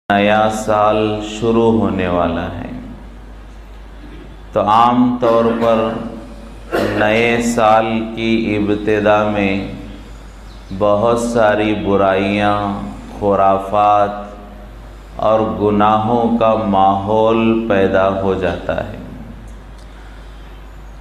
नया साल शुरू होने वाला है, तो आम तौर पर नए साल की इब्तिदा में बहुत सारी बुराइयां, खुराफात और गुनाहों का माहौल पैदा हो जाता है।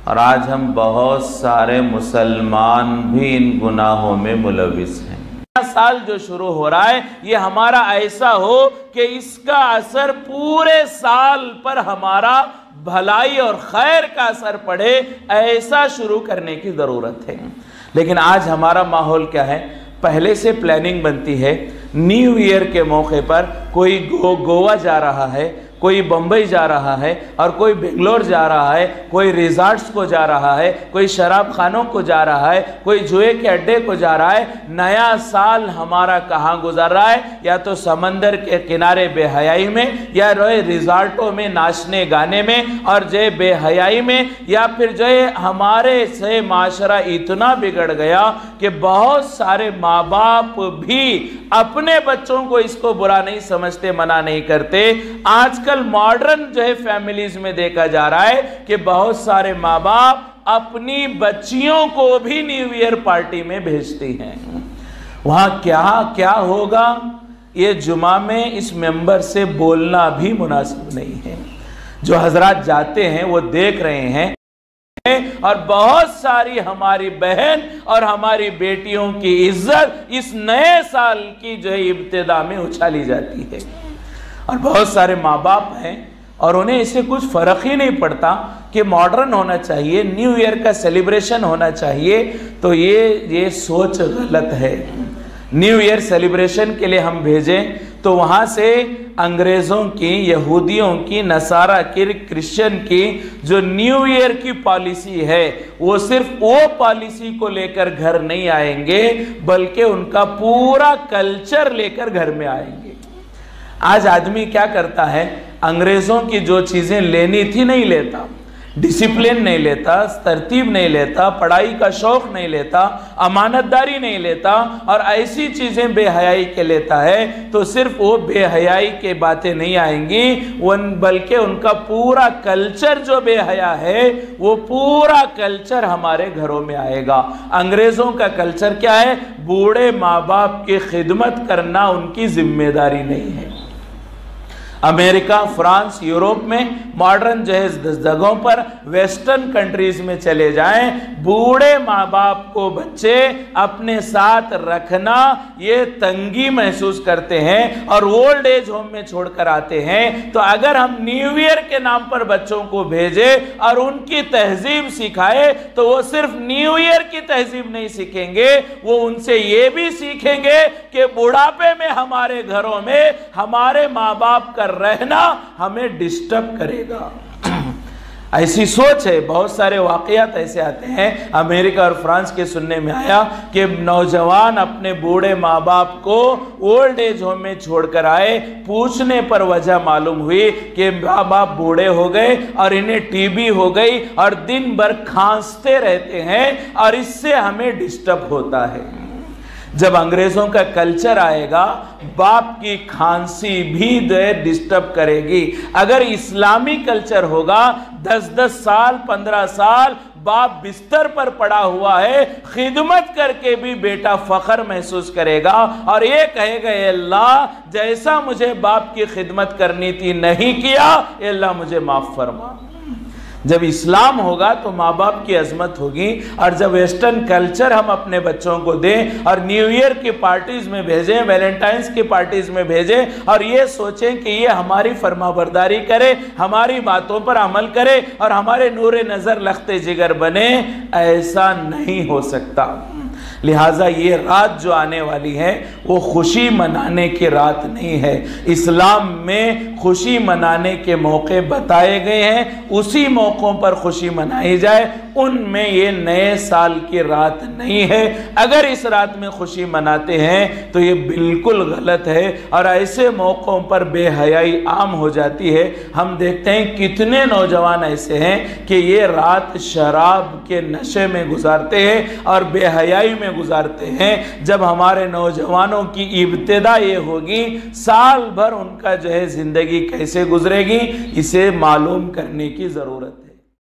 और आज हम बहुत सारे मुसलमान भी इन गुनाहों में मुलविस हैं। साल जो शुरू हो रहा है ये हमारा ऐसा हो कि इसका असर पूरे साल पर हमारा भलाई और खैर का असर पड़े, ऐसा शुरू करने की ज़रूरत है। लेकिन आज हमारा माहौल क्या है, पहले से प्लानिंग बनती है। न्यू ईयर के मौके पर कोई गोवा जा रहा है, कोई बम्बई जा रहा है और कोई बेंगलोर जा रहा है, कोई रिजॉर्ट्स को जा रहा है, कोई शराब खानों को जा रहा है, कोई जुए के अड्डे को जा रहा है। नया साल हमारा कहाँ गुजर रहा है? या तो समंदर के किनारे बेहयाई में, या रिजॉर्टों में नाचने गाने में और जो बेहयाई में, या फिर जो हमारे से माशरा इतना बिगड़ गया कि बहुत सारे माँ बाप भी अपने बच्चों को इसको बुरा नहीं समझते, मना नहीं करते। आजकल मॉडर्न जो है फैमिलीज में देखा जा रहा है कि बहुत सारे माँ बाप अपनी बच्चियों को भी न्यू ईयर पार्टी में भेजती हैं। वहां क्या क्या होगा ये जुमा में इस मेंबर से बोलना भी मुनासिब नहीं है। जो हजरात जाते हैं वो देख रहे हैं और बहुत सारी हमारी बहन और हमारी बेटियों की इज्जत इस नए साल की जो है इब्तिदा में उछाली जाती है। और बहुत सारे माँ बाप हैं और उन्हें इससे कुछ फर्क ही नहीं पड़ता कि मॉडर्न होना चाहिए, न्यू ईयर का सेलिब्रेशन होना चाहिए। तो ये सोच गलत है। न्यू ईयर सेलिब्रेशन के लिए हम भेजें तो वहाँ से अंग्रेज़ों की, यहूदियों की, नसारा की, क्रिश्चियन की जो न्यू ईयर की पॉलिसी है वो सिर्फ वो पॉलिसी को लेकर घर नहीं आएंगे, बल्कि उनका पूरा कल्चर लेकर घर में आएंगे। आज आदमी क्या करता है, अंग्रेज़ों की जो चीज़ें लेनी थी नहीं लेता, डिसिप्लिन नहीं लेता, तरतीब नहीं लेता, पढ़ाई का शौक़ नहीं लेता, अमानतदारी नहीं लेता और ऐसी चीज़ें बेहयाई के लेता है। तो सिर्फ वो बेहयाई के बातें नहीं आएंगी, बल्कि उनका पूरा कल्चर जो बेहया है वो पूरा कल्चर हमारे घरों में आएगा। अंग्रेज़ों का कल्चर क्या है? बूढ़े माँ बाप की खिदमत करना उनकी जिम्मेदारी नहीं है। अमेरिका, फ्रांस, यूरोप में मॉडर्न जो है जगहों पर, वेस्टर्न कंट्रीज में चले जाएं, बूढ़े माँ बाप को बच्चे अपने साथ रखना ये तंगी महसूस करते हैं और ओल्ड एज होम में छोड़कर आते हैं। तो अगर हम न्यू ईयर के नाम पर बच्चों को भेजें और उनकी तहजीब सिखाए तो वो सिर्फ न्यू ईयर की तहजीब नहीं सीखेंगे, वो उनसे ये भी सीखेंगे कि बुढ़ापे में हमारे घरों में हमारे माँ बाप का रहना हमें डिस्टर्ब करेगा। ऐसी सोच है। बहुत सारे वाकयात ऐसे आते हैं, अमेरिका और फ्रांस के सुनने में आया कि नौजवान अपने बूढ़े माँ बाप को ओल्ड एज होम में छोड़कर आए। पूछने पर वजह मालूम हुई कि माँ बाप बूढ़े हो गए और इन्हें टीबी हो गई और दिन भर खांसते रहते हैं और इससे हमें डिस्टर्ब होता है। जब अंग्रेज़ों का कल्चर आएगा, बाप की खांसी भी डिस्टर्ब करेगी। अगर इस्लामी कल्चर होगा, 10-10 साल, 15 साल बाप बिस्तर पर पड़ा हुआ है, खिदमत करके भी बेटा फख्र महसूस करेगा और ये कहेगा, अल्लाह जैसा मुझे बाप की खिदमत करनी थी नहीं किया, अल्लाह मुझे माफ़ फरमा। जब इस्लाम होगा तो माँ बाप की अजमत होगी। और जब वेस्टर्न कल्चर हम अपने बच्चों को दें और न्यू ईयर की पार्टीज़ में भेजें, वैलेंटाइंस की पार्टीज़ में भेजें और ये सोचें कि ये हमारी फरमाबरदारी करे, हमारी बातों पर अमल करे और हमारे नूरे नज़र लख्ते जिगर बने, ऐसा नहीं हो सकता। लिहाजा ये रात जो आने वाली है वो खुशी मनाने की रात नहीं है। इस्लाम में खुशी मनाने के मौके बताए गए हैं, उसी मौक़ों पर खुशी मनाई जाए, उनमें ये नए साल की रात नहीं है। अगर इस रात में खुशी मनाते हैं तो ये बिल्कुल गलत है और ऐसे मौक़ों पर बेहयाई आम हो जाती है। हम देखते हैं कितने नौजवान ऐसे हैं कि ये रात शराब के नशे में गुजारते हैं और बेहयाई में गुजारते हैं। जब हमारे नौजवानों की इब्तिदा ये होगी, साल भर उनका जो है ज़िंदगी कैसे गुजरेगी, इसे मालूम करने की ज़रूरत है।